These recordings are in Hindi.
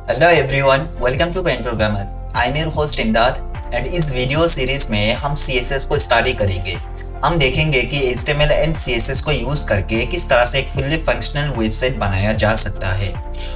Hello everyone, welcome to pen programmer. I am your host Imdad and इस वीडियो सीरीज में हम CSS को स्टडी करेंगे। हम देखेंगे कि HTML एंड CSS को यूज करके किस तरह से एक फुल्ली फंक्शनल वेबसाइट बनाया जा सकता है।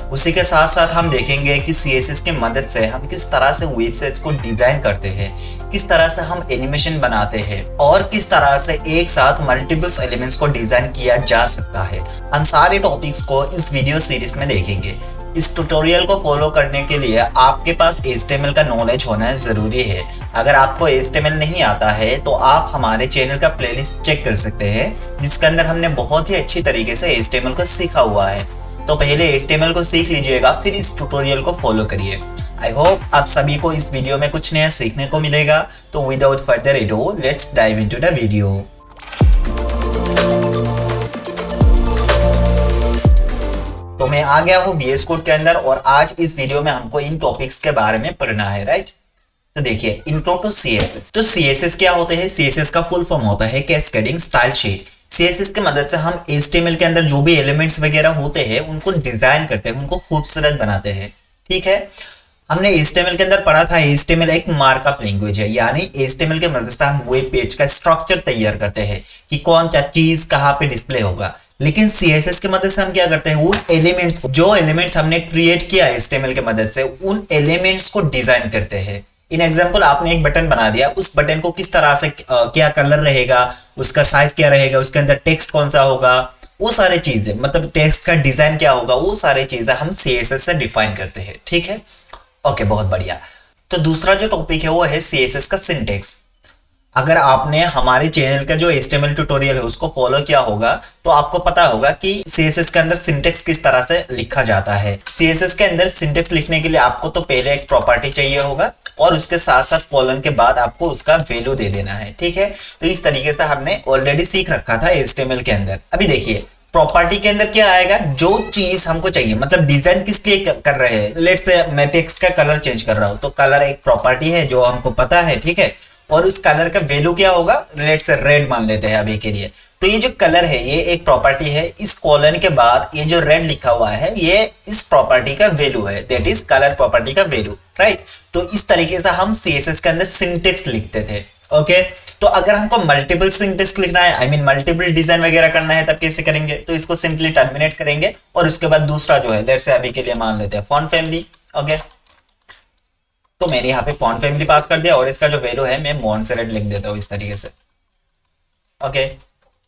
उसी के साथ साथ हम देखेंगे कि CSS की मदद से हम किस तरह से वेबसाइट्स को डिजाइन करते हैं, किस तरह से हम एनिमेशन बनाते हैं और किस तरह से एक साथ मल्टीपल्स एलिमेंट्स को डिजाइन किया जा सकता है। हम सारे टॉपिक्स को इस वीडियो सीरीज में देखेंगे। इस ट्यूटोरियल को फॉलो करने के लिए आपके पास HTML का नॉलेज होना जरूरी है। अगर आपको HTML नहीं आता है तो आप हमारे चैनल का प्लेलिस्ट चेक कर सकते हैं, जिसके अंदर हमने बहुत ही अच्छी तरीके से HTML को सीखा हुआ है। तो पहले HTML को सीख लीजिएगा, फिर इस ट्यूटोरियल को फॉलो करिए। आई होप आप सभी को इस वीडियो में कुछ नया सीखने को मिलेगा। तो without further edu let's dive into the video. तो मैं आ गया हूँ VS कोड के अंदर और आज इस वीडियो में हमको इन टॉपिक्स के बारे में पढ़ना है, राइट। तो देखिए, इंट्रो टू CSS। तो CSS क्या होते हैं? CSS का फुल फॉर्म होता है कैस्केडिंग स्टाइल शीट। CSS की मदद से हम HTML के अंदर जो भी एलिमेंट्स वगैरह होते हैं उनको डिजाइन करते हैं, उनको खूबसूरत बनाते हैं। ठीक है, हमने HTML के अंदर पढ़ा था HTML एक मार्कअप लैंग्वेज है, यानी HTML की मदद से हम वेब पेज का स्ट्रक्चर तैयार करते हैं कि कौन क्या चीज कहाँ पे डिस्प्ले होगा। लेकिन CSS की मदद से हम क्या करते हैं, उन एलिमेंट्स को, जो एलिमेंट्स हमने क्रिएट किया HTML की मदद से, उन एलिमेंट्स को डिजाइन करते हैं। इन एग्जांपल, आपने एक बटन बना दिया, उस बटन को किस तरह से क्या कलर रहेगा, उसका साइज क्या रहेगा, उसके अंदर टेक्स्ट कौन सा होगा, वो सारी चीजें, मतलब टेक्स्ट का डिजाइन क्या होगा, वो सारी चीजें हम CSS से डिफाइन करते हैं। ठीक है, ओके, बहुत बढ़िया। तो दूसरा जो टॉपिक है वो है CSS का सिंटेक्स। अगर आपने हमारे चैनल का जो HTML ट्यूटोरियल है उसको फॉलो किया होगा तो आपको पता होगा कि CSS के अंदर सिंटेक्स किस तरह से लिखा जाता है। CSS के अंदर सिंटेक्स लिखने के लिए आपको तो पहले एक प्रॉपर्टी चाहिए होगा और उसके साथ साथ कॉलन के बाद आपको उसका वैल्यू दे देना है। ठीक है, तो इस तरीके से हमने ऑलरेडी सीख रखा था HTML के अंदर। अभी देखिए, प्रॉपर्टी के अंदर क्या आएगा, जो चीज हमको चाहिए, मतलब डिजाइन किस लिए कर रहे हैं। लेट्स से मैं टेक्स्ट का कलर चेंज कर रहा हूं, तो कलर एक प्रॉपर्टी है जो हमको पता है। ठीक है, और उस कलर का वैल्यू क्या होगा, लेट्स से रेड मान लेते हैं अभी के लिए। तो ये जो कलर है ये एक प्रॉपर्टी है। इस कॉलन के बाद ये जो रेड लिखा हुआ है ये इस प्रॉपर्टी का वैल्यू है, दैट इज कलर प्रॉपर्टी का वैल्यू, राइट। तो इस तरीके से हम CSS के अंदर सिंटेक्स लिखते थे। ओके, तो अगर हमको मल्टीपल सिंटेक्स लिखना है, आई मीन मल्टीपल डिजाइन वगैरह करना है, तब कैसे करेंगे? तो इसको सिंपली टर्मिनेट करेंगे और उसके बाद दूसरा जो है, लेट्स से अभी के लिए मान लेते हैं फॉन्ट फैमिली। ओके, तो मैंने यहाँ पे फॉन्ट फैमिली पास कर दिया और इसका जो वैल्यू है मैं मॉन्सेरेट लिख देता हूँ इस तरीके से। ओके,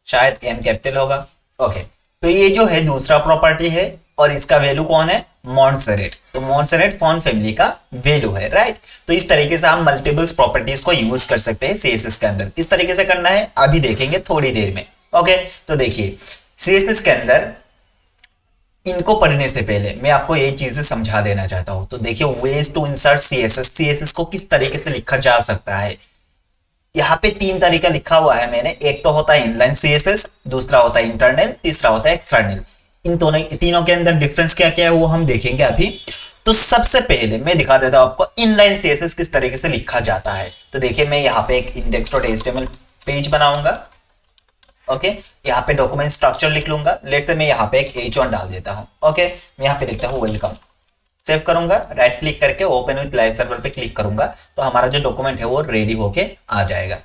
शायद M कैपिटल होगा। ओके, तो ये जो है दूसरा प्रॉपर्टी है और इसका वैल्यू कौन है, मॉन्सेरेट। तो मॉन्सेरेट फॉन्ट फैमिली का वैल्यू है, राइट। तो इस तरीके से हम मल्टीपल्स प्रॉपर्टीज को यूज कर सकते हैं CSS के अंदर। किस तरीके से करना है अभी देखेंगे थोड़ी देर में। ओके, तो देखिए, CSS के अंदर इनको पढ़ने से पहले मैं आपको ये चीजें समझा देना चाहता हूं। तो देखिए, वेज टू इंसर्ट CSS को किस तरीके से लिखा जा सकता है। यहाँ पे 3 तरीका लिखा हुआ है मैंने। एक तो होता है इनलाइन CSS, दूसरा होता है इंटरनल, तीसरा होता है एक्सटर्नल। इन तीनों के अंदर डिफरेंस क्या क्या है वो हम देखेंगे अभी। तो सबसे पहले मैं दिखा देता हूं आपको इनलाइन CSS किस तरीके से लिखा जाता है। तो देखिए, मैं यहाँ पे एक index.html पेज बनाऊंगा। ओके, यहाँ पे डॉक्यूमेंट स्ट्रक्चर लिख लूंगा। लेट्स से मैं यहाँ पे एक H1 डाल देता हूँ। ओके, मैं यहाँ पे लिखता हूँ वेलकम। सेव करूंगा, राइट क्लिक करके ओपन विथ लाइव सर्वर पे क्लिक करूंगा तो हमारा जो डॉक्यूमेंट है वो रेडी होके आ जाएगा।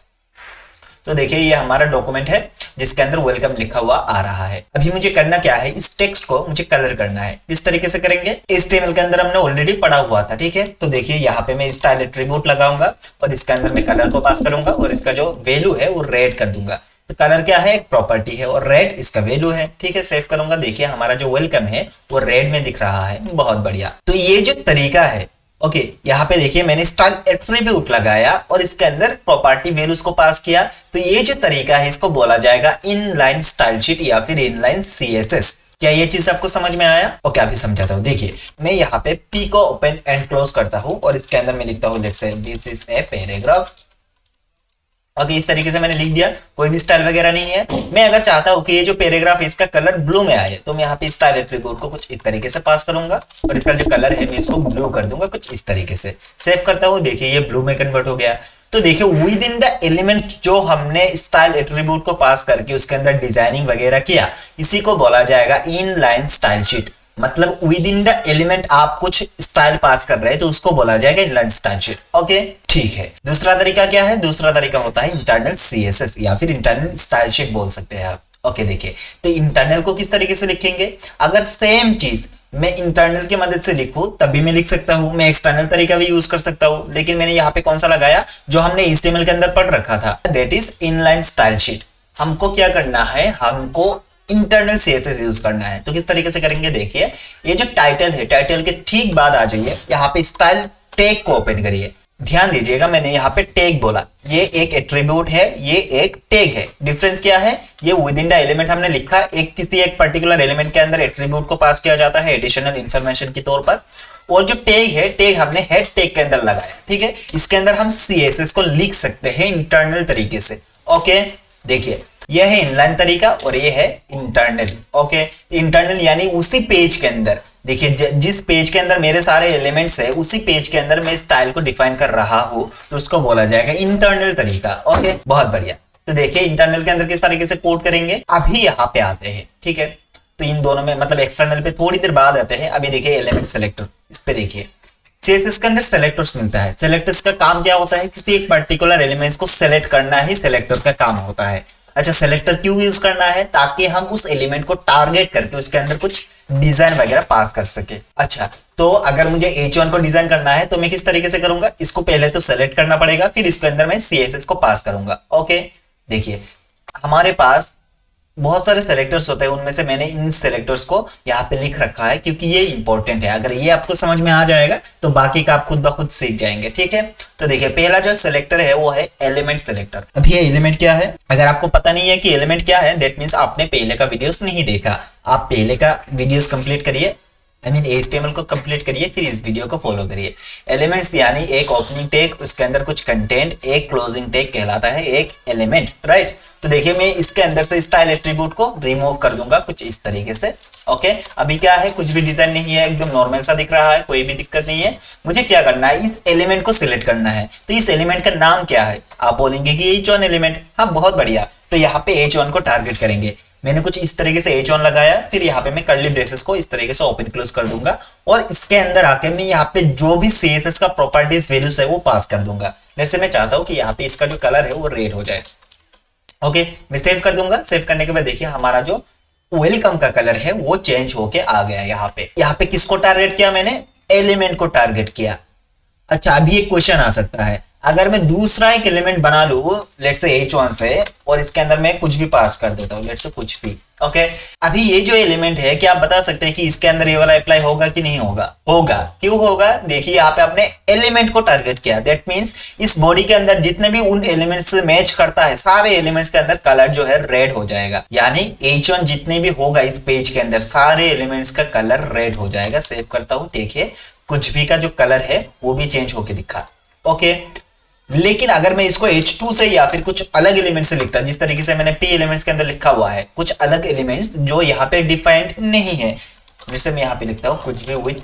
तो देखिए, ये हमारा डॉक्यूमेंट है जिसके अंदर वेलकम लिखा हुआ आ रहा है। अभी मुझे करना क्या है, इस टेक्स्ट को मुझे कलर करना है। किस तरीके से करेंगे, HTML के अंदर हमने ऑलरेडी पढ़ा हुआ था। ठीक है, तो देखिए, यहाँ पे मैं स्टाइल एट्रीब्यूट लगाऊंगा और इसके अंदर मैं कलर को पास करूंगा और इसका जो वैल्यू है वो रेड कर दूंगा। तो कलर क्या है, एक प्रॉपर्टी है और रेड इसका वैल्यू है। ठीक है, सेव करूंगा। देखिए, हमारा जो वेलकम है वो रेड में दिख रहा है। बहुत बढ़िया। तो ये जो तरीका है, ओके, यहाँ पे देखिए मैंने स्टाइल एट्रीब्यूट लगाया और इसके अंदर प्रॉपर्टी वैल्यूज को पास किया। तो ये जो तरीका है इसको बोला जाएगा इनलाइन स्टाइल शीट या फिर इनलाइन CSS। क्या ये चीज आपको समझ में आया? ओके, अभी समझाता हूँ। देखिए, मैं यहाँ पे P को ओपन एंड क्लोज करता हूँ और इसके अंदर मैं लिखता हूँ let's say this is a paragraph. Okay, इस तरीके से मैंने लिख दिया, कोई भी स्टाइल वगैरह नहीं है। मैं अगर चाहता हूं कि ये जो पैराग्राफ है इसका कलर ब्लू में आए तो मैं यहाँ पे स्टाइल एट्रीब्यूट को कुछ इस तरीके से पास करूंगा और इसका जो कलर है मैं इसको ब्लू कर दूंगा कुछ इस तरीके से। सेव करता हूं, देखिए ये ब्लू में कन्वर्ट हो गया। तो देखिए, विद इन द एलिमेंट जो हमने स्टाइल एट्रीब्यूट को पास करके उसके अंदर डिजाइनिंग वगैरह किया, इसी को बोला जाएगा इनलाइन स्टाइल शीट। मतलब विद इन द एलिमेंट आप कुछ स्टाइल पास कर रहे हैं तो उसको बोला जाएगा इनलाइन स्टाइल शीट। ओके ठीक है। दूसरा तरीका क्या है? दूसरा तरीका होता है इंटरनल सीएसएस या फिर इंटरनल स्टाइल शीट बोल सकते हैं आप। ओके देखिए, तो इंटरनल को किस तरीके से लिखेंगे? अगर सेम चीज मैं इंटरनल की मदद से लिखूं तब भी मैं लिख सकता हूं, मैं एक्सटर्नल तरीका भी यूज कर सकता हूं, लेकिन मैंने यहाँ पे कौन सा लगाया जो हमने HTML के अंदर पढ़ रखा था, that is inline style sheet. हमको क्या करना है? हमको इंटरनल सीएसएस यूज करना है। तो किस तरीके से करेंगे? देखिए, ये जो टाइटल है, टाइटल के ठीक बाद आ जाइए, यहाँ पे स्टाइल टैग को ओपन करिए। ध्यान दीजिएगा, मैंने यहाँ पे टैग बोला, ये एक एट्रीब्यूट है, ये एक टैग है। डिफरेंस क्या है? ये विद इन द एलिमेंट हमने लिखा, एक किसी एक पर्टिकुलर एलिमेंट के अंदर एट्रीब्यूट को पास किया जाता है एडिशनल इंफॉर्मेशन के तौर पर, और जो टैग है, टैग हमने हेड टैग के अंदर लगाया। ठीक है, इसके अंदर हम सीएसएस को लिख सकते हैं इंटरनल तरीके से। ओके देखिए, यह है इनलाइन तरीका और ये है इंटरनल। ओके, इंटरनल यानी उसी पेज के अंदर, देखिए जिस पेज के अंदर मेरे सारे एलिमेंट्स है उसी पेज के अंदर मैं स्टाइल को डिफाइन कर रहा हूं, तो उसको बोला जाएगा इंटरनल तरीका। ओके बहुत बढ़िया। तो देखिए इंटरनल के अंदर किस तरीके से कोड करेंगे, अभी यहाँ पे आते हैं। ठीक है, तो इन दोनों में मतलब एक्सटर्नल पे थोड़ी देर बाद आते हैं। अभी देखिए एलिमेंट सेलेक्टर, इस पे देखिए सीएसएस के अंदर सेलेक्टर्स मिलता है। सेलेक्टर्स का काम क्या होता है? किसी एक पर्टिकुलर एलिमेंट्स को सेलेक्ट करना ही सेलेक्टर का काम होता है। अच्छा, सेलेक्टर क्यों यूज करना है? ताकि हम उस एलिमेंट को टारगेट करके उसके अंदर कुछ डिजाइन वगैरह पास कर सके। अच्छा, तो अगर मुझे H1 को डिजाइन करना है तो मैं किस तरीके से करूंगा? इसको पहले तो सेलेक्ट करना पड़ेगा, फिर इसके अंदर मैं CSS को पास करूंगा। ओके देखिए, हमारे पास बहुत सारे सेलेक्टर्स होते हैं, उनमें से मैंने इन सेलेक्टर्स को यहाँ पे लिख रखा है क्योंकि ये इंपॉर्टेंट है। अगर ये आपको समझ में आ जाएगा तो बाकी का आप खुद ब खुद सीख जाएंगे। ठीक है, तो देखिए पहला जो सेलेक्टर है वो है एलिमेंट सेलेक्टर। अब ये एलिमेंट क्या है? अगर आपको पता नहीं है कि एलिमेंट क्या है, दैट मीन्स आपने पहले का वीडियोस नहीं देखा। आप पहले का वीडियोस कंप्लीट करिए, HTML को कंप्लीट करिए, फिर इस वीडियो को फॉलो करिए। एलिमेंट्स यानी एक ओपनिंग टैग, उसके अंदर कुछ कंटेंट, एक क्लोजिंग टैग कहलाता है एक एलिमेंट। राइट, तो देखिए मैं इसके अंदर से स्टाइल एट्रीब्यूट को रिमूव कर दूंगा कुछ इस तरीके से। ओके, अभी क्या है, कुछ भी डिजाइन नहीं है, एकदम नॉर्मल सा दिख रहा है, कोई भी दिक्कत नहीं है। मुझे क्या करना है? इस एलिमेंट को सिलेक्ट करना है। तो इस एलिमेंट का नाम क्या है? आप बोलेंगे कि H1 एलिमेंट। हाँ बहुत बढ़िया, तो यहाँ पे H1 को टारगेट करेंगे। मैंने कुछ इस तरीके से H1 लगाया, फिर यहाँ पे मैं कर्ली ब्रेसेस को इस तरीके से ओपन क्लोज कर दूंगा, और इसके अंदर आके मैं यहाँ पे जो भी CSS का प्रॉपर्टीज वैल्यूज है वो पास कर दूंगा। जैसे मैं चाहता हूँ कि यहाँ पे इसका जो कलर है वो रेड हो जाए। ओके, मैं सेव कर दूंगा। सेव करने के बाद देखिए हमारा जो वेलकम का कलर है वो चेंज होके आ गया। यहाँ पे किसको टारगेट किया मैंने? एलिमेंट को टारगेट किया। अच्छा, अभी एक क्वेश्चन आ सकता है, अगर मैं दूसरा एक एलिमेंट बना लूं लेट्स से H1 से, और इसके अंदर मैं कुछ भी पास कर देता हूं, लेट्स से कुछ भी। ओके, अभी ये जो एलिमेंट है, क्या आप बता सकते हैं कि इसके अंदर ये वाला अप्लाई होगा कि नहीं होगा? होगा। क्यों होगा? देखिए यहाँ पे आपने एलिमेंट को टारगेट किया, दैट मीन्स इस बॉडी के अंदर जितने भी उन एलिमेंट्स से मैच करता है, सारे एलिमेंट्स के अंदर कलर जो है रेड हो जाएगा। यानी H1 जितने भी होगा इस पेज के अंदर, सारे एलिमेंट्स का कलर रेड हो जाएगा। सेव करता हूं, देखिए कुछ भी का जो कलर है वो भी चेंज होके दिखा। ओके, लेकिन अगर मैं इसको H2 से या फिर कुछ अलग एलिमेंट से लिखता, जिस तरीके से मैंने P एलिमेंट्स के अंदर लिखा हुआ है, कुछ अलग एलिमेंट्स जो यहाँ पे डिफाइंड नहीं है, जैसे मैं यहाँ पे लिखता हूँ कुछ भी विथ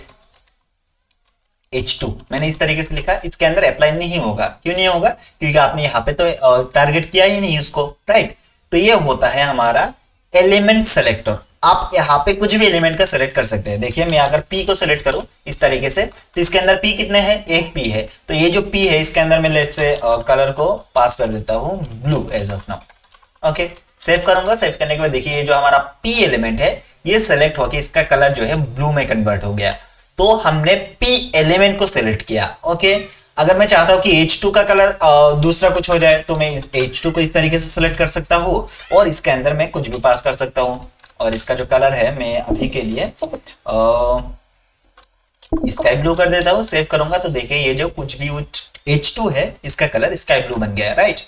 H2, मैंने इस तरीके से लिखा, इसके अंदर अप्लाई नहीं होगा। क्यों नहीं होगा? क्योंकि आपने यहाँ पे तो टारगेट किया ही नहीं उसको। राइट, तो ये होता है हमारा एलिमेंट सेलेक्टर। आप यहाँ पे कुछ भी एलिमेंट का सेलेक्ट कर सकते हैं। देखिए मैं अगर P को सेलेक्ट करूं इस तरीके से, तो इसके अंदर P कितने हैं? एक P है, तो ये जो P है इसके अंदर मैं लेट्स से कलर को पास कर देता हूं blue as of now. Okay, save करूंगा। सेव करने के बाद देखिए ये जो हमारा P एलिमेंट है ये सेलेक्ट होकर इसका कलर जो है ब्लू में कन्वर्ट हो गया। तो हमने P एलिमेंट को सेलेक्ट किया। ओके, अगर मैं चाहता हूं कि H2 का कलर दूसरा कुछ हो जाए तो मैं H2 को इस तरीके से सेलेक्ट कर सकता हूं, और इसके अंदर मैं कुछ भी पास कर सकता हूं, और इसका जो कलर है मैं अभी के लिए स्काई ब्लू कर देता हूं। सेव करूंगा तो देखिए ये जो कुछ भी H2 है इसका कलर स्काई ब्लू बन गया। राइट,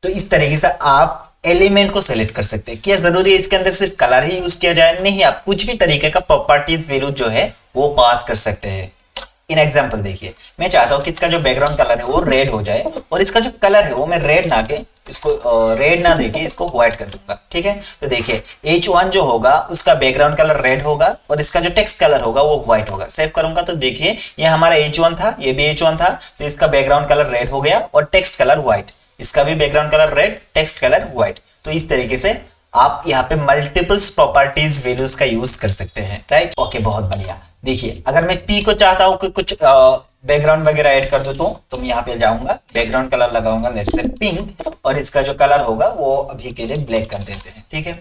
तो इस तरीके से आप एलिमेंट को सेलेक्ट कर सकते हैं। क्या जरूरी है इसके अंदर सिर्फ कलर ही यूज किया जाए? नहीं, आप कुछ भी तरीके का प्रॉपर्टीज वैल्यू जो है वो पास कर सकते हैं। इन एग्जांपल देखिए, मैं चाहता हूं कि इसका जो बैकग्राउंड कलर है वो रेड हो जाए, और इसका जो कलर है वो मैं रेड ना के इसको रेड ना देके इसको व्हाइट कर दूंगा। ठीक है, तो देखिए H1 जो होगा उसका बैकग्राउंड कलर रेड होगा, और इसका जो टेक्स्ट कलर होगा वो व्हाइट होगा। सेव करूंगा तो देखिए ये हमारा H1 था, ये भी H1 था, तो इसका बैकग्राउंड कलर रेड हो गया और टेक्स्ट कलर व्हाइट, इसका भी background colour red, text colour white. तो इस तरीके से आप यहाँ पे मल्टीपल्स प्रॉपर्टीज वैल्यूज का यूज कर सकते हैं, राइट। ओके, बहुत बढ़िया। देखिए, अगर मैं पी को चाहता हूँ कि कुछ बैकग्राउंड वगैरह ऐड कर दो तो मैं यहाँ पे जाऊंगा, बैकग्राउंड कलर लगाऊंगा, लेट्स से पिंक, और इसका जो कलर होगा वो अभी के लिए ब्लैक कर देते हैं, ठीक है।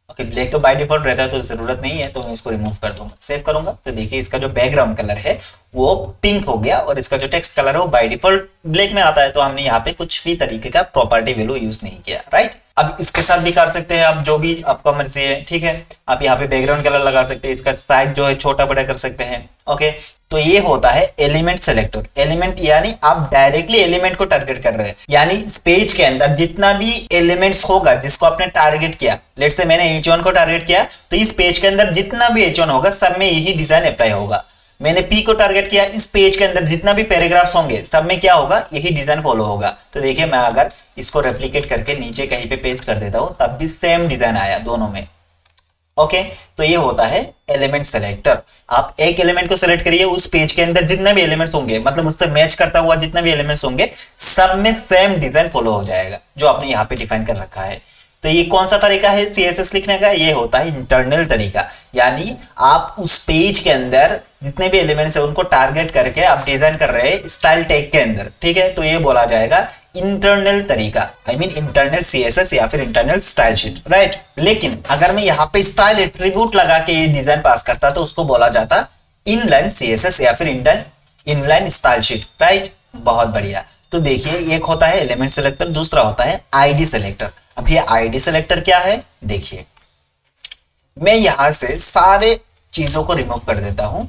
ओके, ब्लैक तो बाय डिफॉल्ट रहता है तो जरूरत नहीं है, तो मैं इसको रिमूव कर दूंगा, सेव करूंगा। तो देखिए इसका जो बैकग्राउंड कलर है वो पिंक हो गया और इसका जो टेक्स्ट कलर है वो बाय डिफॉल्ट ब्लैक में आता है, तो हमने यहाँ पे कुछ भी तरीके का प्रॉपर्टी वैल्यू यूज नहीं किया, राइट। अब इसके साथ भी कर सकते हैं आप, जो भी आपका मर्जी है, ठीक है। आप यहाँ पे बैकग्राउंड कलर लगा सकते हैं, इसका साइज जो है छोटा बड़ा कर सकते हैं, ओके। तो ये होता है एलिमेंट सेलेक्टर। एलिमेंट यानी आप डायरेक्टली एलिमेंट को टारगेट कर रहे हैं, यानी इस पेज के अंदर जितना भी एलिमेंट्स होगा जिसको आपने टारगेट किया, लेट्स से मैंने H1 को टारगेट किया, तो इस पेज के अंदर जितना भी H1 होगा सब में यही डिजाइन अप्लाई होगा। मैंने P को टारगेट किया, इस पेज के अंदर जितना भी पैराग्राफ्स होंगे सब में क्या होगा, यही डिजाइन फॉलो होगा। तो देखिए मैं अगर इसको रेप्लिकेट करके नीचे कहीं पे पेस्ट कर देता हूं तब भी सेम डिजाइन आया दोनों में, ओके। तो ये होता है एलिमेंट सेलेक्टर। आप एक एलिमेंट को सेलेक्ट करिए, उस पेज के अंदर जितने भी एलिमेंट्स होंगे, मतलब उससे मैच करता हुआ जितने भी एलिमेंट्स होंगे सब में सेम डिजाइन फॉलो हो जाएगा जो आपने यहाँ पे डिफाइन कर रखा है। तो ये कौन सा तरीका है CSS लिखने का, ये होता है इंटरनल तरीका, यानी आप उस पेज के अंदर जितने भी एलिमेंट्स है उनको टारगेट करके आप डिजाइन कर रहे हैं स्टाइल टैग के अंदर, ठीक है। तो ये बोला जाएगा इंटरनल तरीका, आई मीन इंटरनल CSS या फिर इंटरनल स्टाइल शीट, राइट। लेकिन अगर मैं यहाँ पे स्टाइल एट्रीब्यूट लगा के ये डिजाइन पास करता तो उसको बोला जाता इनलाइन CSS या फिर इनलाइन स्टाइल शीट, राइट। बहुत बढ़िया। तो देखिए एक होता है एलिमेंट सेलेक्टर, दूसरा होता है ID सेलेक्टर। अब ये ID सेलेक्टर क्या है, देखिए मैं यहां से सारे चीजों को रिमूव कर देता हूं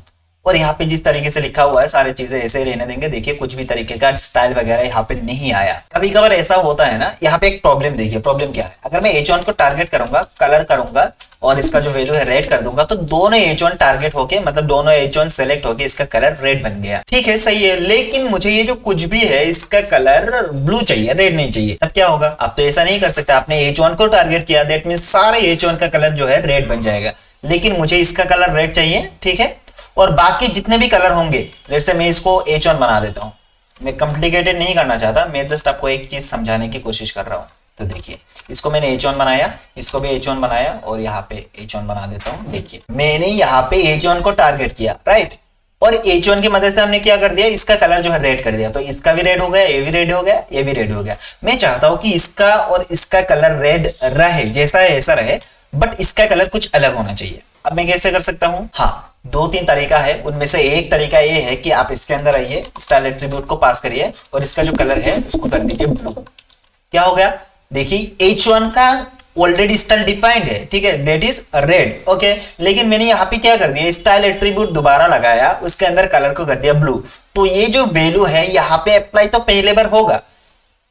और यहाँ पे जिस तरीके से लिखा हुआ है सारी चीजें ऐसे ही रहने देंगे। देखिए कुछ भी तरीके का स्टाइल वगैरह यहाँ पे नहीं आया। कभी कभार ऐसा होता है ना, यहाँ पे एक प्रॉब्लम देखिए, प्रॉब्लम क्या है, अगर मैं H1 को टारगेट करूंगा, कलर करूंगा और इसका जो वैल्यू है रेड कर दूंगा, तो दोनों H1 टारगेट होके, मतलब दोनों H1 सेलेक्ट होके इसका कलर रेड बन गया, ठीक है, सही है। लेकिन मुझे ये जो कुछ भी है इसका कलर ब्लू चाहिए, रेड नहीं चाहिए, तब क्या होगा। आप तो ऐसा नहीं कर सकते, आपने H1 को टारगेट किया, दैट मीन सारे H1 का कलर जो है रेड बन जाएगा, लेकिन मुझे इसका कलर रेड चाहिए, ठीक है। और बाकी जितने भी कलर होंगे, जैसे मैं इसको H1 बना देता हूं, मैं कॉम्प्लिकेटेड नहीं करना चाहता, मैं जस्ट आपको एक चीज समझाने की कोशिश कर रहा हूं। तो देखिए इसको मैंने H1 बनाया, इसको भी H1 बनाया और यहाँ पे H1 बना देता हूं। देखिए मैंने यहाँ पे H1 को टारगेट किया, राइट, और H1 की मदद से हमने क्या कर दिया, इसका कलर जो है रेड कर दिया, तो इसका भी रेड हो गया, ये भी रेड हो गया, ये भी रेड हो गया। मैं चाहता हूं कि इसका और इसका कलर रेड रहे, जैसा है ऐसा रहे, बट इसका कलर कुछ अलग होना चाहिए। अब मैं कैसे कर सकता हूं, हाँ, दो तीन तरीका है, उनमें से एक तरीका ये है कि आप इसके अंदर आइए, स्टाइल एट्रीब्यूट को पास करिए और इसका जो कलर है उसको कर दीजिए ब्लू। क्या हो गया, देखिए H1 का ऑलरेडी स्टाइल डिफाइंड है, ठीक है, दैट इज रेड, ओके। लेकिन मैंने यहाँ पे क्या कर दिया, स्टाइल एट्रीब्यूट दोबारा लगाया, उसके अंदर कलर को कर दिया ब्लू। तो ये जो वैल्यू है यहाँ पे अप्लाई तो पहले बार होगा,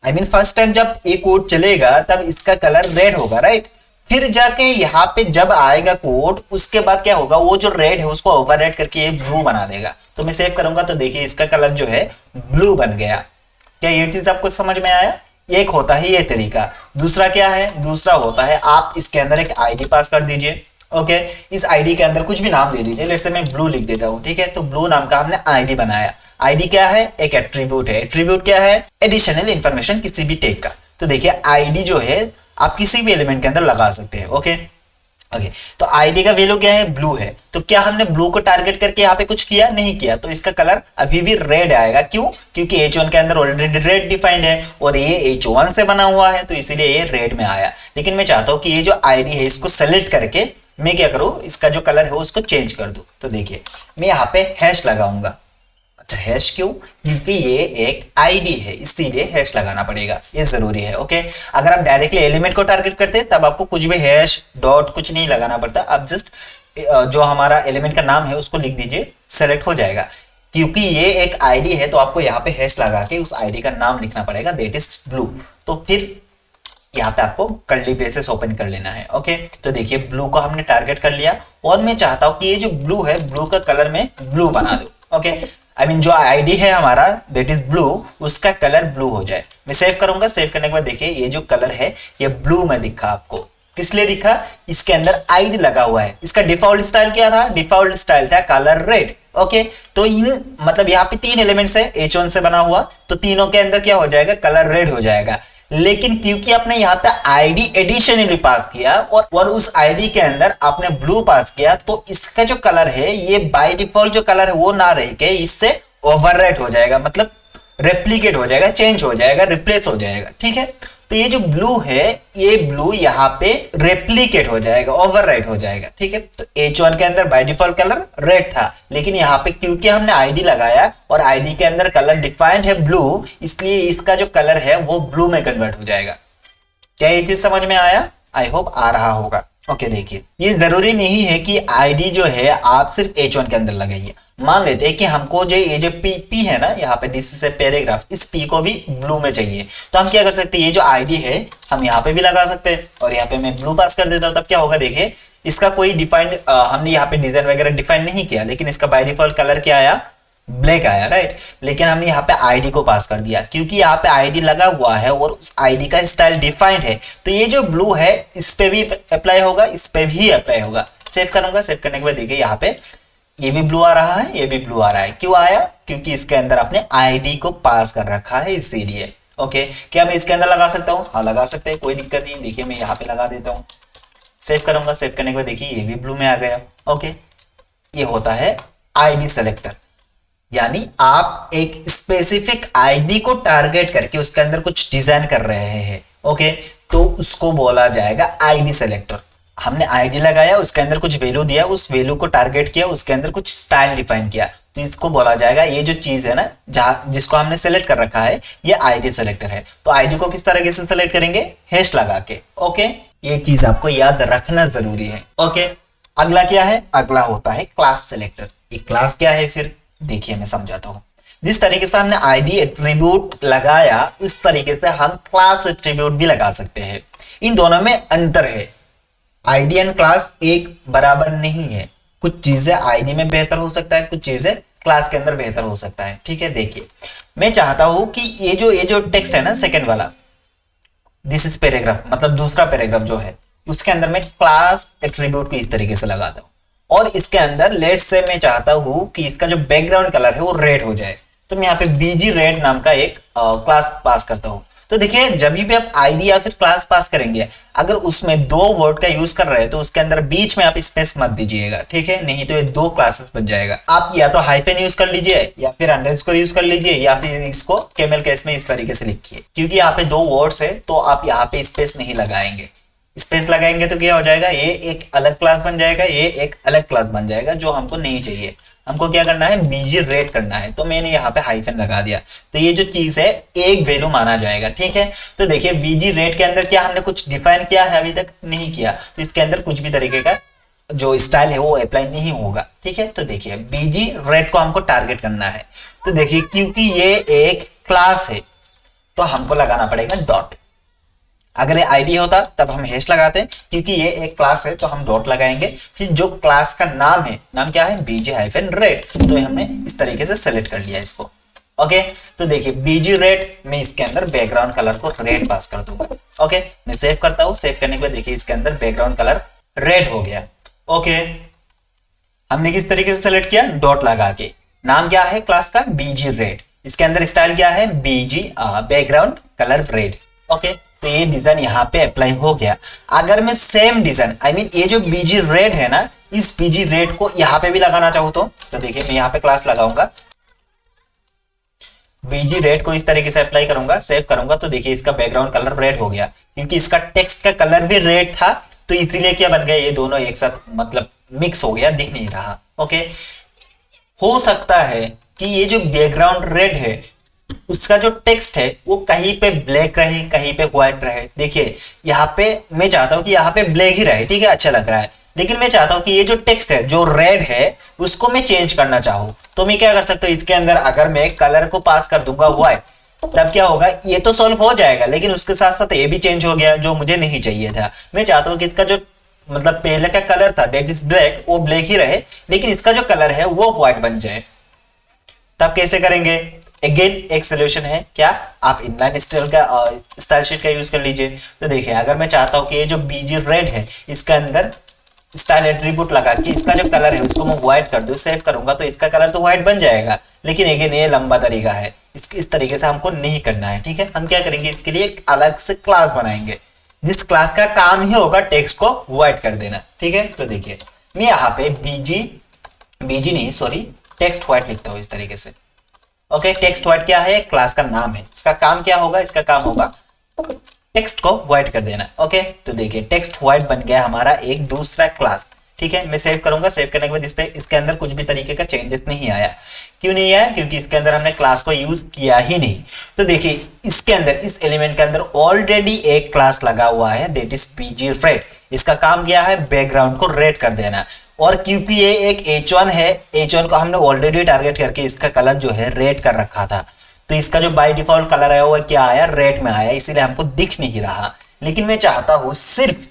आई मीन फर्स्ट टाइम जब ये कोड चलेगा तब इसका कलर रेड होगा, राइट। फिर जाके यहाँ पे जब आएगा कोड, उसके बाद क्या होगा, वो जो रेड है उसको ओवरराइड करके ये ब्लू बना देगा। तो मैं सेव करूंगा तो देखिए इसका कलर जो है ब्लू बन गया। क्या ये चीज आपको समझ में आया। एक होता है ये तरीका। दूसरा क्या है, दूसरा होता है आप इसके अंदर एक आईडी पास कर दीजिए, ओके। इस आईडी के अंदर कुछ भी नाम दे दीजिए, लेट्स से मैं ब्लू लिख देता हूँ, ठीक है। तो ब्लू नाम का हमने आईडी बनाया। आईडी क्या है, एक एट्रीब्यूट है। एट्रीब्यूट क्या है, एडिशनल इंफॉर्मेशन किसी भी टैग का। तो देखिए आईडी जो है आप किसी भी एलिमेंट के अंदर लगा सकते हैं, ओके। तो आईडी का वैल्यू क्या है, ब्लू है। तो क्या हमने ब्लू को टारगेट करके यहाँ पे कुछ किया, नहीं किया, तो इसका कलर अभी भी रेड आएगा। क्यों, क्योंकि H1 के अंदर ऑलरेडी रेड डिफाइंड है और ये H1 से बना हुआ है, तो इसीलिए ये रेड में आया। लेकिन मैं चाहता हूँ कि ये जो आईडी है इसको सेलेक्ट करके मैं क्या करूँ, इसका जो कलर है उसको चेंज कर दूं। तो देखिए मैं यहाँ पे हैश लगाऊंगा। अच्छा हैश क्यों, क्योंकि ये एक आईडी है इसीलिए हैश लगाना पड़ेगा, ये जरूरी है, ओके। अगर आप डायरेक्टली एलिमेंट को टारगेट करते हैं तब आपको कुछ भी हैश डॉट कुछ नहीं लगाना पड़ता, आप जस्ट जो हमारा एलिमेंट का नाम है उसको लिख दीजिए, सेलेक्ट हो जाएगा। क्योंकि ये एक आईडी है तो आपको यहाँ पे हैश लगा के उस आईडी का नाम लिखना पड़ेगा, दैट इज ब्लू। तो फिर यहाँ पे आपको कर्ली ब्रेसेस ओपन कर लेना है, ओके। तो देखिए ब्लू को हमने टारगेट कर लिया और मैं चाहता हूँ कि ये जो ब्लू है, ब्लू का कलर में ब्लू बना दो, ओके। आई मीन जो आईडी है हमारा दैट इज ब्लू, उसका कलर ब्लू हो जाए। मैं सेव करूंगा, सेव करने के बाद देखिए ये जो कलर है ये ब्लू में दिखा आपको। किस लिए दिखा, इसके अंदर आईडी लगा हुआ है। इसका डिफॉल्ट स्टाइल क्या था, डिफॉल्ट स्टाइल था कलर रेड, ओके। तो इन मतलब यहाँ पे तीन एलिमेंट्स है H1 से बना हुआ, तो तीनों के अंदर क्या हो जाएगा, कलर रेड हो जाएगा। लेकिन क्योंकि आपने यहाँ पे आईडी एडिशनली पास किया और उस आईडी के अंदर आपने ब्लू पास किया, तो इसका जो कलर है ये बाय डिफॉल्ट जो कलर है वो ना रह के इससे ओवरराइट हो जाएगा, मतलब रेप्लिकेट हो जाएगा, चेंज हो जाएगा, रिप्लेस हो जाएगा। ठीक है, तो ये जो ब्लू है ये ब्लू यहाँ पे रेप्लिकेट हो जाएगा, ओवरराइट हो जाएगा। ठीक है, तो H1 के अंदर बाय डिफॉल्ट कलर रेड था, लेकिन यहाँ पे क्योंकि हमने आईडी लगाया और आईडी के अंदर कलर डिफाइंड है ब्लू, इसलिए इसका जो कलर है वो ब्लू में कन्वर्ट हो जाएगा। क्या ये चीज समझ में आया? आई होप आ रहा होगा। ओके, देखिए ये जरूरी नहीं है कि आईडी जो है आप सिर्फ H1 के अंदर लगाइए। मान लेते हैं कि हमको जो ये जो पी है ना, यहाँ पे दिस इज ए पैराग्राफ, इस पी को भी ब्लू में चाहिए, तो हम क्या कर सकते हैं, ये जो आईडी है हम यहाँ पे भी लगा सकते हैं और यहाँ पे मैं ब्लू पास कर देता हूँ। तब क्या होगा, देखिए इसका कोई डिफाइंड हमने यहाँ पे डिजाइन वगैरह डिफाइन नहीं किया, लेकिन इसका बाय डिफॉल्ट कलर क्या आया, ब्लैक आया, राइट। लेकिन हमने यहाँ पे आईडी को पास कर दिया, क्योंकि यहाँ पे आईडी लगा हुआ है और उस आईडी का स्टाइल डिफाइंड है, तो ये जो ब्लू है इस पे भी अप्लाई होगा, इस पे भी अप्लाई होगा। सेव करूंगा, सेव करने के बाद देखिए यहाँ पे ये भी ब्लू आ रहा है, ये भी ब्लू आ रहा है। क्यों आया? क्योंकि इसके अंदर आपने आईडी को पास कर रखा है, इसीलिए। ओके, क्या मैं इसके अंदर लगा सकता हूँ? हाँ, लगा सकते हैं, कोई दिक्कत नहीं। देखिए मैं यहाँ पे लगा देता हूँ, सेव करूंगा, सेव करने के बाद देखिए ये भी ब्लू में आ गया। ओके, ये होता है आईडी सेलेक्टर, यानी आप एक स्पेसिफिक आईडी को टारगेट करके उसके अंदर कुछ डिजाइन कर रहे हैं। ओके, तो उसको बोला जाएगा आईडी सेलेक्टर। हमने आईडी लगाया, उसके अंदर कुछ वैल्यू दिया, उस वैल्यू को टारगेट किया, उसके अंदर कुछ स्टाइल डिफाइन किया, तो इसको बोला जाएगा, ये जो चीज है ना जहां जिसको हमने सेलेक्ट कर रखा है ये आईडी सेलेक्टर है। तो आईडी को किस तरीके से सेलेक्ट करेंगे? हैश लगा के। ओके, ये चीज आपको याद रखना जरूरी है। ओके, अगला क्या है? अगला होता है क्लास सेलेक्टर। ये क्लास क्या है फिर देखिए मैं समझाता हूँ। जिस तरीके से हमने आईडी एट्रीब्यूट लगाया उस तरीके से हम क्लास एट्रीब्यूट भी लगा सकते हैं। इन दोनों में अंतर है, आईडी एंड क्लास एक बराबर नहीं है। कुछ चीजें आईडी में बेहतर हो सकता है, कुछ चीजें क्लास के अंदर बेहतर हो सकता है। ठीक है, देखिए मैं चाहता हूं कि ये जो टेक्स्ट है ना सेकंड वाला, दिस इज पैराग्राफ, मतलब दूसरा पैराग्राफ जो है उसके अंदर मैं क्लास एट्रीब्यूट को इस तरीके से लगाता हूं और इसके अंदर लेट्स से मैं चाहता हूं कि इसका जो बैकग्राउंड कलर है वो रेड हो जाए, तो मैं यहाँ पे बीजी रेड नाम का एक क्लास पास करता हूं। तो देखिए जब भी आप आईडी या फिर क्लास पास करेंगे, अगर उसमें दो वर्ड का यूज कर रहे हैं तो उसके अंदर बीच में आप स्पेस मत दीजिएगा। ठीक है, नहीं तो ये दो क्लासेस बन जाएगा। आप या तो हाइफन यूज कर लीजिए या फिर अंडरस्कोर यूज कर लीजिए या फिर इसको कैमल केस में इस तरीके से लिखिए, क्योंकि यहाँ पे दो वर्ड्स है तो आप यहाँ पे स्पेस नहीं लगाएंगे। स्पेस लगाएंगे तो क्या हो जाएगा, ये एक अलग क्लास बन जाएगा, ये एक अलग क्लास बन जाएगा, जो हमको नहीं चाहिए। हमको क्या करना है, बीजी रेड करना है, तो मैंने यहाँ पे हाइफन लगा दिया, तो ये जो चीज है एक वैल्यू माना जाएगा। ठीक है, तो देखिए बीजी रेड के अंदर क्या हमने कुछ डिफाइन किया है? अभी तक नहीं किया, तो इसके अंदर कुछ भी तरीके का जो स्टाइल है वो अप्लाई नहीं होगा। ठीक है, तो देखिए बीजी रेड को हमको टारगेट करना है, तो देखिए क्योंकि ये एक क्लास है तो हमको लगाना पड़ेगा डॉट। अगर ये आईडी होता तब हम हैश लगाते, क्योंकि ये एक क्लास है तो हम डॉट लगाएंगे। फिर जो क्लास का नाम है, नाम क्या है, बीजी हाइफन रेड, तो हमने इस तरीके से सेलेक्ट कर लिया इसको। ओके, तो देखिए बीजी रेड में इसके अंदर बैकग्राउंड कलर को रेड पास कर दूंगा। ओके, मैं सेव करता हूँ, सेव करने के बाद देखिए इसके अंदर बैकग्राउंड कलर रेड हो गया। ओके, हमने किस तरीके से सेलेक्ट किया, डॉट लगा के। नाम क्या है क्लास का, बीजी रेड, इसके अंदर स्टाइल क्या है, बीजी बैकग्राउंड कलर रेड। ओके, तो ये डिजाइन यहाँ पे अप्लाई हो गया। अगर मैं सेम डिजाइन ये जो बीजी रेड है ना, इस बीजी रेड को यहाँ पे भी लगाना चाहूँ तो देखिए मैं यहाँ पे क्लास लगाऊंगा, बीजी रेड को इस तरीके से अप्लाई करूंगा, सेव करूंगा, तो देखिए इसका बैकग्राउंड कलर रेड हो गया, क्योंकि इसका टेक्स्ट का कलर भी रेड था, तो इसीलिए क्या बन गया, ये दोनों एक साथ मतलब मिक्स हो गया, दिख नहीं रहा। ओके, हो सकता है कि ये जो बैकग्राउंड रेड है उसका जो टेक्स्ट है वो कहीं पे ब्लैक रहे, कहीं पे व्हाइट रहे। देखिए यहाँ पे मैं चाहता हूँ कि यहाँ पे ब्लैक ही रहे, ठीक है, अच्छा लग रहा है, लेकिन मैं चाहता हूँ कि ये जो टेक्स्ट है जो रेड है उसको मैं चेंज करना चाहूँ, तो मैं क्या कर सकता हूँ, इसके अंदर अगर मैं कलर को पास कर दूंगा व्हाइट, तब क्या होगा, ये तो सॉल्व हो जाएगा, लेकिन उसके साथ साथ ये भी चेंज हो गया जो मुझे नहीं चाहिए था। मैं चाहता हूँ कि इसका जो मतलब पहले का कलर था दैट इज ब्लैक, वो ब्लैक ही रहे, लेकिन इसका जो कलर है वो व्हाइट बन जाए। तब कैसे करेंगे, अगेन एक सोल्यूशन है, क्या आप इनलाइन स्टाइल शीट का यूज कर लीजिए। तो देखिए अगर मैं चाहता हूं कि ये जो बीजी रेड है इसके अंदर स्टाइल एट्रीब्यूट लगा के इसका जो कलर है उसको मैं व्हाइट कर दूं, सेव करूंगा तो इसका कलर तो व्हाइट बन जाएगा। लेकिन अगेन ये लंबा तरीका है, इस तरीके से हमको नहीं करना है, ठीक है। हम क्या करेंगे, इसके लिए एक अलग से क्लास बनाएंगे जिस क्लास का काम ही होगा टेक्स्ट को व्हाइट कर देना, ठीक है। तो देखिए मैं यहाँ पे बीजी नहीं सॉरी टेक्स्ट व्हाइट लिखता हूँ इस तरीके से। ओके, टेक्स्ट व्हाइट क्या है, क्लास का नाम है। इसका काम क्या होगा, इसका काम होगा टेक्स्ट को व्हाइट कर देना। ओके, तो देखिए टेक्स्ट व्हाइट बन गया हमारा एक दूसरा क्लास, ठीक है। मैं सेव करूंगा, सेव करने के बाद इस पे इसके अंदर कुछ भी तरीके का चेंजेस नहीं आया। क्यों नहीं आया, क्योंकि इसके अंदर हमने क्लास को यूज किया ही नहीं। तो देखिए इसके अंदर इस एलिमेंट के अंदर ऑलरेडी एक क्लास लगा हुआ है, दैट इज BGRED। इसका काम क्या है, बैकग्राउंड को रेड कर देना। और क्योंकि ये एक H1 है, H1 को हमने ऑलरेडी टारगेट करके इसका कलर जो है रेड कर रखा था, तो इसका जो बाय डिफॉल्ट कलर है वो क्या आया, रेड में आया, इसीलिए हमको दिख नहीं रहा। लेकिन मैं चाहता हूं सिर्फ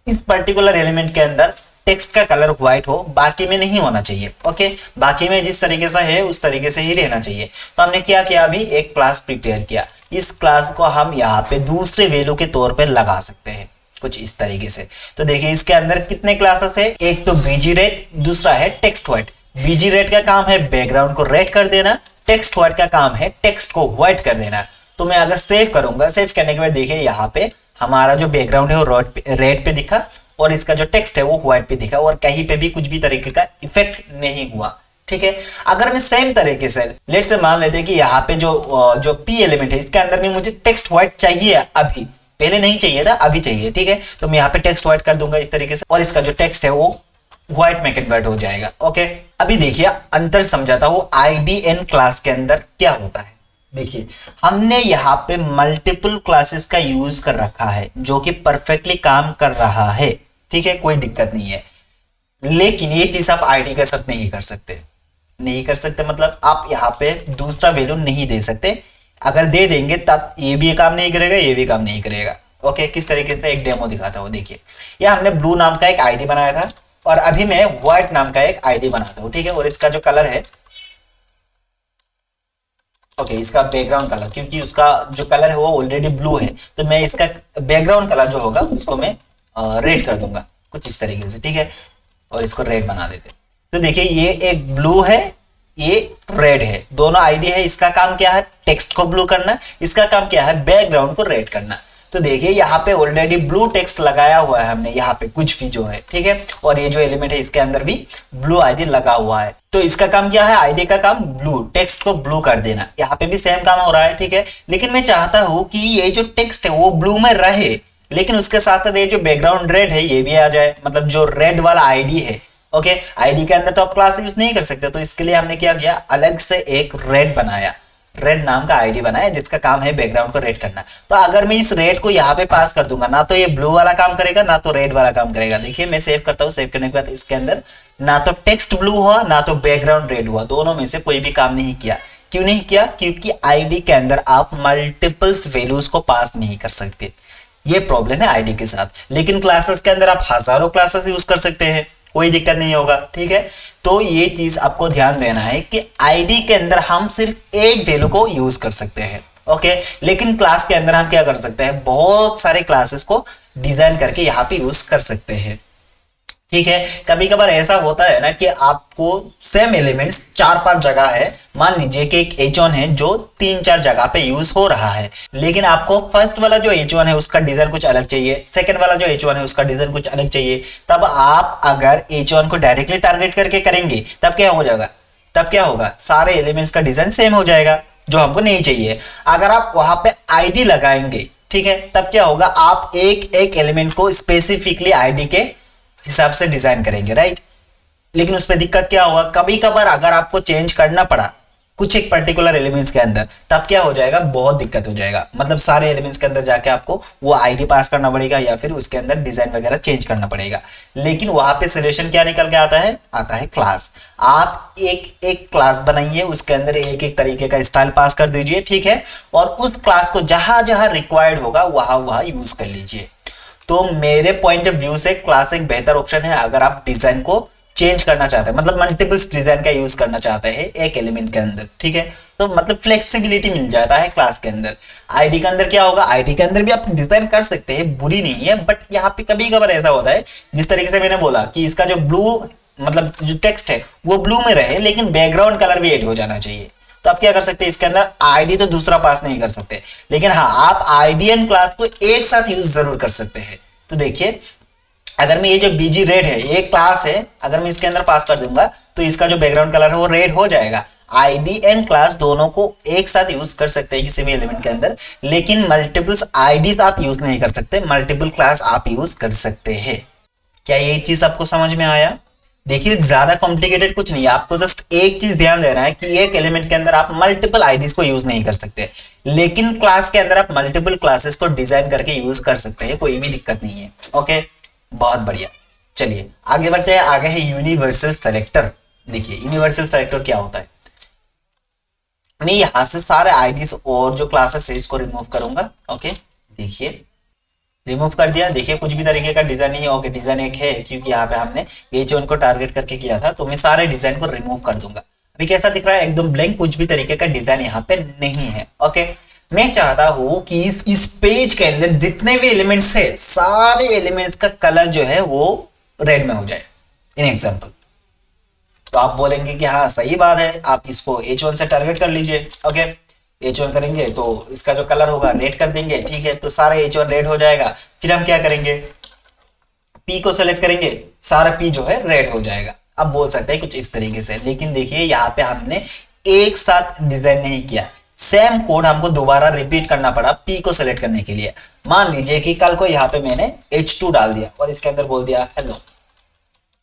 इस पर्टिकुलर एलिमेंट के अंदर टेक्स्ट का कलर व्हाइट हो, बाकी में नहीं होना चाहिए। ओके, बाकी में जिस तरीके से है उस तरीके से ही रहना चाहिए। तो हमने क्या किया, अभी एक क्लास प्रिपेयर किया। इस क्लास को हम यहाँ पे दूसरे वैल्यू के तौर पे लगा सकते हैं कुछ इस तरीके से। तो देखिए इसके अंदर कितने क्लासेस है, एक तो BGRED, दूसरा है टेक्स्ट व्हाइट। BGRED का काम है बैकग्राउंड को रेड कर देना, टेक्स्ट व्हाइट का काम है टेक्स्ट को व्हाइट कर देना। तो मैं अगर सेव करूंगा, सेव करने के बाद देखिए यहाँ पे हमारा जो बैकग्राउंड है वो रेड पे दिखा और इसका जो टेक्स्ट है वो व्हाइट पे दिखा और कहीं पे भी कुछ भी तरीके का इफेक्ट नहीं हुआ, ठीक है। अगर मैं सेम तरीके से लेट से मान लेते हैं कि यहाँ पे जो P एलिमेंट है इसके अंदर में मुझे टेक्स्ट व्हाइट चाहिए, अभी पहले नहीं चाहिए था, अभी चाहिए, ठीक है। तो मैं यहाँ पे टेक्स्ट व्हाइट कर दूंगा इस तरीके से और इसका जो टेक्स्ट है वो व्हाइट में कन्वर्ट हो जाएगा। ओके, अभी देखिए अंतर समझाता हूं IDN क्लास के अंदर क्या होता है। देखिए हमने यहाँ पे मल्टीपल क्लासेस का यूज कर रखा है जो कि परफेक्टली काम कर रहा है, ठीक है, कोई दिक्कत नहीं है। लेकिन ये चीज आप ID के साथ नहीं कर सकते, नहीं कर सकते मतलब आप यहाँ पे दूसरा वैल्यू नहीं दे सकते। अगर दे देंगे तब ये भी काम नहीं करेगा, ये भी काम नहीं करेगा। ओके, किस तरीके से एक डेमो दिखाता हूँ। देखिए यह हमने ब्लू नाम का एक ID बनाया था और अभी मैं व्हाइट नाम का एक ID बनाता हूँ, ठीक है। और इसका जो कलर है, ओके, इसका बैकग्राउंड कलर, क्योंकि उसका जो कलर है वो ऑलरेडी ब्लू है, तो मैं इसका बैकग्राउंड कलर जो होगा उसको मैं रेड कर दूंगा कुछ इस तरीके से, ठीक है। और इसको रेड बना देते। तो देखिए ये एक ब्लू है, ये रेड है, दोनों ID है। इसका काम क्या है, टेक्स्ट को ब्लू करना, इसका काम क्या है, बैकग्राउंड को रेड करना। तो देखिए यहाँ पे ऑलरेडी ब्लू टेक्स्ट लगाया हुआ है हमने यहाँ पे कुछ भी जो है, ठीक है। और ये जो एलिमेंट है इसके अंदर भी ब्लू ID लगा हुआ है। तो इसका काम क्या है, ID का काम ब्लू टेक्स्ट को ब्लू कर देना। यहाँ पे भी सेम काम हो रहा है, ठीक है। लेकिन मैं चाहता हूँ कि ये जो टेक्स्ट है वो ब्लू में रहे, लेकिन उसके साथ साथ ये जो बैकग्राउंड रेड है ये भी आ जाए, मतलब जो रेड वाला ID है। ओके, ID के अंदर तो आप क्लास यूज नहीं कर सकते, तो इसके लिए हमने क्या किया, अलग से एक रेड बनाया, रेड नाम का ID बनाया जिसका काम है बैकग्राउंड को रेड करना। तो अगर मैं इस रेड को यहाँ पे पास कर दूंगा, ना तो ये ब्लू वाला काम करेगा ना तो रेड वाला काम करेगा। देखिए मैं सेव करता हूँ, सेव करने के बाद इसके अंदर ना तो टेक्स्ट ब्लू हुआ ना तो बैकग्राउंड रेड हुआ, दोनों में से कोई भी काम नहीं किया। क्यों नहीं किया, क्योंकि ID के अंदर आप मल्टीपल्स वैल्यूज को पास नहीं कर सकते, ये प्रॉब्लम है ID के साथ। लेकिन क्लासेस के अंदर आप हजारों क्लासेस यूज कर सकते हैं, कोई दिक्कत नहीं होगा, ठीक है। तो ये चीज आपको ध्यान देना है कि ID के अंदर हम सिर्फ एक वैल्यू को यूज कर सकते हैं, ओके। लेकिन क्लास के अंदर हम क्या कर सकते हैं, बहुत सारे क्लासेस को डिजाइन करके यहाँ पे यूज कर सकते हैं, ठीक है। कभी कभार ऐसा होता है ना कि आपको सेम एलिमेंट्स 4-5 जगह है, मान लीजिए कि एक H1 है जो 3-4 जगह पे यूज हो रहा है, लेकिन आपको फर्स्ट वाला जो H1 है उसका डिजाइन कुछ अलग चाहिए, सेकंड वाला जो H1 है उसका डिजाइन कुछ अलग चाहिए। तब आप अगर H1 को डायरेक्टली टारगेट करके करेंगे तब क्या हो जाएगा, तब क्या होगा, सारे एलिमेंट्स का डिजाइन सेम हो जाएगा जो हमको नहीं चाहिए। अगर आप वहां पे ID लगाएंगे, ठीक है, तब क्या होगा, आप एक एक एलिमेंट को स्पेसिफिकली ID के हिसाब से डिजाइन करेंगे, राइट। लेकिन उसमें दिक्कत क्या होगा, कभी कभार अगर आपको चेंज करना पड़ा कुछ एक पर्टिकुलर एलिमेंट्स के अंदर, तब क्या हो जाएगा, बहुत दिक्कत हो जाएगा। मतलब सारे एलिमेंट्स के अंदर जाके आपको वो ID पास करना पड़ेगा या फिर उसके अंदर डिजाइन वगैरह चेंज करना पड़ेगा। लेकिन वहां पे सोल्यूशन क्या निकल के आता है, आता है क्लास। आप एक एक क्लास बनाइए, उसके अंदर एक एक तरीके का स्टाइल पास कर दीजिए, ठीक है। और उस क्लास को जहां जहां रिक्वायर्ड होगा वहां वहां यूज कर लीजिए। तो मेरे पॉइंट ऑफ व्यू से क्लास एक बेहतर ऑप्शन है अगर आप डिजाइन को चेंज करना चाहते हैं, मतलब मल्टीपल्स डिजाइन का यूज करना चाहते हैं एक एलिमेंट के अंदर, ठीक है। तो मतलब फ्लेक्सिबिलिटी मिल जाता है क्लास के अंदर। आईडी के अंदर क्या होगा, आईडी के अंदर भी आप डिजाइन कर सकते हैं, बुरी नहीं है, बट यहाँ पे कभी कभार ऐसा होता है जिस तरीके से मैंने बोला कि इसका जो ब्लू मतलब जो टेक्स्ट है वो ब्लू में रहे लेकिन बैकग्राउंड कलर भी ऐड हो जाना चाहिए। तो आप क्या कर सकते हैं, इसके अंदर आईडी तो दूसरा पास नहीं कर सकते, लेकिन हाँ आप आईडी एंड क्लास को एक साथ यूज जरूर कर सकते हैं। तो देखिए अगर मैं ये जो बीजी रेड है ये क्लास है, अगर मैं इसके अंदर पास कर दूंगा तो इसका जो बैकग्राउंड कलर है वो रेड हो जाएगा। आईडी एंड क्लास दोनों को एक साथ यूज कर सकते हैं किसी भी एलिमेंट के अंदर, लेकिन मल्टीपल्स आईडीज आप यूज नहीं कर सकते, मल्टीपल क्लास आप यूज कर सकते हैं। क्या ये चीज आपको समझ में आया? देखिए ज्यादा कॉम्प्लिकेटेड कुछ नहीं है, आपको जस्ट एक चीज ध्यान देना है कि एक एलिमेंट के अंदर आप मल्टीपल आईडीज को यूज नहीं कर सकते, लेकिन क्लास के अंदर आप मल्टीपल क्लासेस को डिजाइन करके यूज कर सकते हैं, कोई भी दिक्कत नहीं है। ओके बहुत बढ़िया, चलिए आगे बढ़ते हैं। आगे है यूनिवर्सल सेलेक्टर। देखिए यूनिवर्सल सेलेक्टर क्या होता है, मैं यहां से सारे आईडीज और जो क्लासेस है इसको रिमूव करूंगा। ओके देखिए रिमूव कर दिया। देखिए कुछ भी तरीके का डिजाइन नहीं है। ओके डिजाइन एक है क्योंकि यहाँ पे हमने ये जो इनको टारगेट करके किया था, तो मैं सारे डिजाइन को रिमूव कर दूंगा। अभी कैसा दिख रहा है, एकदम ब्लैंक, कुछ भी तरीके का डिजाइन यहाँ पे नहीं है। ओके मैं चाहता हूं कि इस पेज के अंदर जितने भी एलिमेंट्स है सारे एलिमेंट्स का कलर जो है वो रेड में हो जाए इन एग्जाम्पल। तो आप बोलेंगे कि हाँ सही बात है, आप इसको H1 से टारगेट कर लीजिए। ओके H1 करेंगे तो इसका जो कलर होगा रेड कर देंगे, ठीक है, तो सारा H1 रेड हो जाएगा। फिर हम क्या करेंगे, P को सेलेक्ट करेंगे, सारा P जो है रेड हो जाएगा। अब बोल सकते हैं कुछ इस तरीके से, लेकिन देखिए यहाँ पे हमने एक साथ डिजाइन नहीं किया, सेम कोड हमको दोबारा रिपीट करना पड़ा P को सेलेक्ट करने के लिए। मान लीजिए कि कल को यहाँ पे मैंने H2 डाल दिया और इसके अंदर बोल दिया हेलो,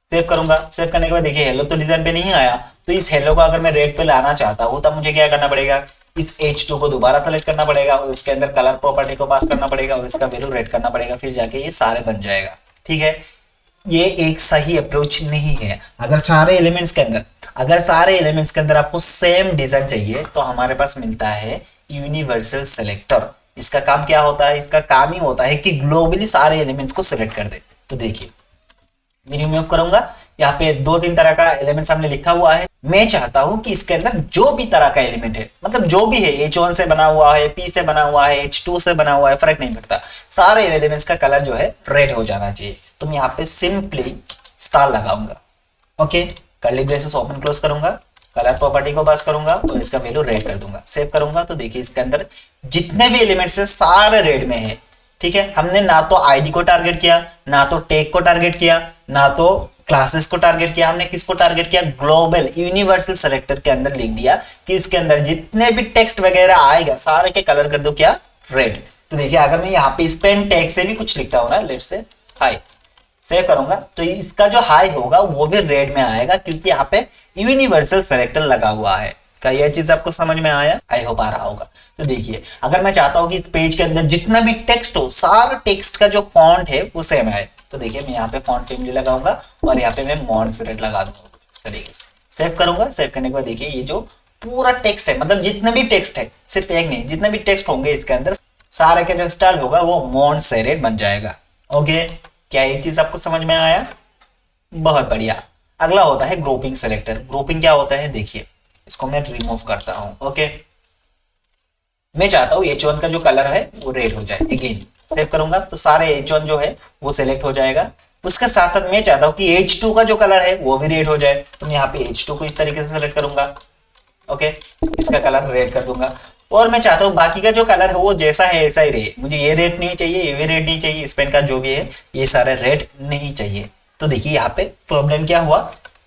सेव करूंगा। सेव करने के बाद देखिए हेलो तो डिजाइन पे नहीं आया, तो इस हेलो को अगर मैं रेड पे लाना चाहता हूँ तब मुझे क्या करना पड़ेगा, इस H2 को दोबारा सेलेक्ट करना पड़ेगा और इसके अंदर कलर प्रॉपर्टी को पास करना पड़ेगा और इसका वैल्यू रेड करना पड़ेगा, फिर जाके ये सारे बन जाएगा। ठीक है, ये एक सही अप्रोच नहीं है। अगर सारे एलिमेंट्स के अंदर आपको सेम डिजाइन चाहिए तो हमारे पास मिलता है यूनिवर्सल सेलेक्टर। इसका काम क्या होता है, इसका काम ही होता है कि ग्लोबली सारे एलिमेंट्स को सिलेक्ट कर दे। तो देखिए मैं रिमूव करूंगा, यहाँ पे 2-3 तरह का एलिमेंट हमने लिखा हुआ है। मैं चाहता हूं कि इसके अंदर जो भी तरह का एलिमेंट है, मतलब जो भी है, H1 से बना हुआ है, P से बना हुआ है, H2 से बना हुआ है, फर्क नहीं पड़ता, सारे एलिमेंट्स का कलर जो है रेड हो जाना चाहिए। तो मैं यहाँ पे सिंपली स्टार लगाऊंगा। Okay curly braces open close करूंगा, कलर प्रॉपर्टी को पास करूंगा और इसका वैल्यू रेड कर दूंगा। सेव करूंगा तो देखिए इसके अंदर जितने भी एलिमेंट्स है सारे रेड में है। ठीक है, हमने ना तो आईडी को टारगेट किया, ना तो टैग को टारगेट किया, ना तो क्लासेस को टारगेट किया, हमने किसको टारगेट किया, ग्लोबल यूनिवर्सल सेलेक्टर के अंदर लिख दिया कि इसके अंदर जितने भी टेक्स्ट वगैरह आएगा सारे के कलर कर दो क्या, रेड। तो देखिए अगर मैं यहाँ पे स्पेन टैग से भी कुछ लिखता हूँ ना, लेट्स से हाई, सेव करूंगा तो इसका जो हाई होगा वो भी रेड में आएगा क्योंकि यहाँ पे यूनिवर्सल सेलेक्टर लगा हुआ है। क्या यह चीज आपको समझ में आया? आई होप आ रहा होगा। तो देखिए अगर मैं चाहता हूं कि इस पेज के अंदर जितना भी टेक्स्ट हो सारा टेक्स्ट का जो फॉन्ट है वो सेम है, तो देखिए मैं यहाँ पे फॉन्ट फैमिली लगाऊंगा और यहाँ पे मैं मॉन्सेरेट लगा दूंगा इस तरीके से। सेव करूंगा, सेव करने के बाद देखिए ये जो पूरा टेक्स्ट है, मतलब जितने भी टेक्स्ट है, सिर्फ एक नहीं, जितने भी टेक्स्ट होंगे इसके अंदर सारे का जो स्टाइल होगा वो मॉन्सेरेट बन जाएगा। ओके क्या ये चीज आपको समझ में आया? बहुत बढ़िया। अगला होता है ग्रुपिंग सेलेक्टर। ग्रुपिंग क्या होता है, देखिए इसको मैं रिमूव करता हूं। ओके मैं चाहता हूं H1 का जो कलर है वो रेड हो जाए। अगेन सेव करूंगा तो सारे H1 जो है वो सिलेक्ट हो जाएगा। उसके साथ मैं चाहता हूं कि H2 का जो कलर है वो भी रेड हो जाए, तो मैं यहाँ पे H2 को इस तरीके से सेलेक्ट करूंगा। ओके इसका कलर रेड कर दूंगा और मैं चाहता हूँ बाकी का जो कलर है वो जैसा है ऐसा ही रहे, मुझे ये रेड नहीं चाहिए, ये भी रेड नहीं चाहिए, इस पेन का जो भी है ये सारे रेड नहीं चाहिए। तो देखिए यहाँ पे प्रॉब्लम क्या हुआ,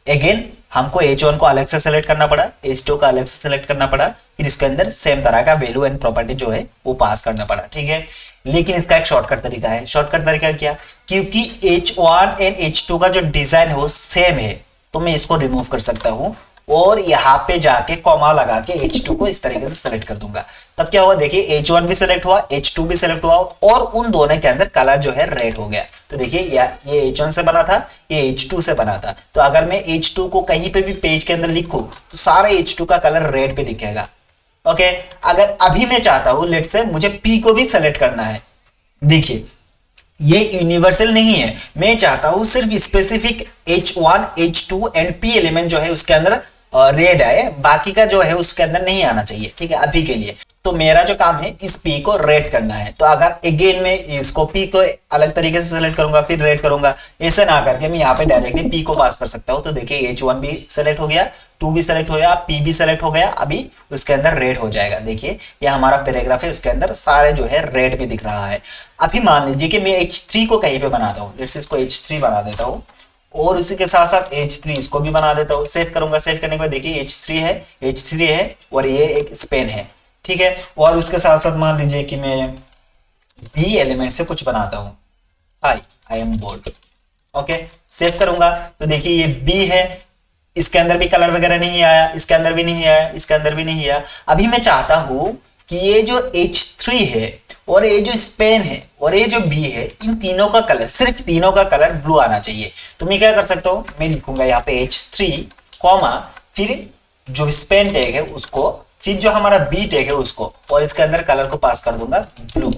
अगेन हमको H1 को अलग से सेलेक्ट करना पड़ा, H2 को अलग से सेलेक्ट करना पड़ा, फिर इसके अंदर सेम तरह का वैल्यू एंड प्रॉपर्टी जो है वो पास करना पड़ा। ठीक है, लेकिन इसका एक शॉर्टकट तरीका है। शॉर्टकट तरीका क्या, क्योंकि H1 एंड H2 का जो डिजाइन है वो सेम है, तो मैं इसको रिमूव कर सकता हूँ और यहाँ पे जाके कॉमा लगा के H2 को इस तरीके से सेलेक्ट कर दूंगा। तब क्या हुआ, देखिए H1 भी सेलेक्ट हुआ, H2 भी सेलेक्ट हुआ और उन दोनों के अंदर कलर जो है रेड हो गया। तो देखिए ये H1 से बना था, ये H2 से बना था, तो अगर मैं H2 को कहीं पे भी पेज के अंदर लिखूं तो सारे H2 का कलर रेड पे दिखेगा। ओके अगर अभी मैं चाहता हूं लेट्स से मुझे P को भी सेलेक्ट करना है, देखिए ये यूनिवर्सल नहीं है, मैं चाहता हूं सिर्फ specific H1 H2 and P element जो है उसके अंदर रेड है, बाकी का जो है उसके अंदर नहीं आना चाहिए, ठीक है अभी के लिए। तो मेरा जो काम है इस पी को रेड करना है, तो अगर अगेन मैं इसको पी को अलग तरीके से सेलेक्ट करूंगा फिर रेड करूंगा, ऐसे ना करके मैं यहाँ पे डायरेक्टली पी को पास कर सकता हूँ। तो देखिए H1 भी सेलेक्ट हो गया, 2 भी सेलेक्ट हो गया, पी भी सेलेक्ट हो गया, अभी उसके अंदर रेड हो जाएगा। देखिए ये हमारा पैराग्राफ है, उसके अंदर सारे जो है रेड में दिख रहा है। अभी मान लीजिए कि मैं H3 को कहीं पे बनाता हूँ, लेट्स इसको H3 बना देता हूँ और उसी के साथ साथ H3 इसको भी बना देता हूँ। सेव करूंगा, सेव करने के बाद देखिए H3 है और ये एक स्पेन है, ठीक है। और उसके साथ साथ मान लीजिए कि मैं बी एलिमेंट से कुछ बनाता हूँ, I am board, okay. Save करूंगा तो देखिए ये बी है, इसके अंदर भी कलर वगैरह नहीं आया, इसके अंदर भी नहीं आया, इसके अंदर भी नहीं आया। अभी मैं चाहता हूं कि ये जो H3 है और ये जो स्पेन है और ये जो बी है, इन तीनों का कलर, सिर्फ तीनों का कलर ब्लू आना चाहिए। तो मैं क्या कर सकता हूँ, मैं लिखूंगा यहाँ पे H3 कॉमा फिर जो स्पेन टैग है उसको, फिर जो हमारा बी टैग है उसको, और इसके अंदर कलर को पास कर दूंगा ब्लू,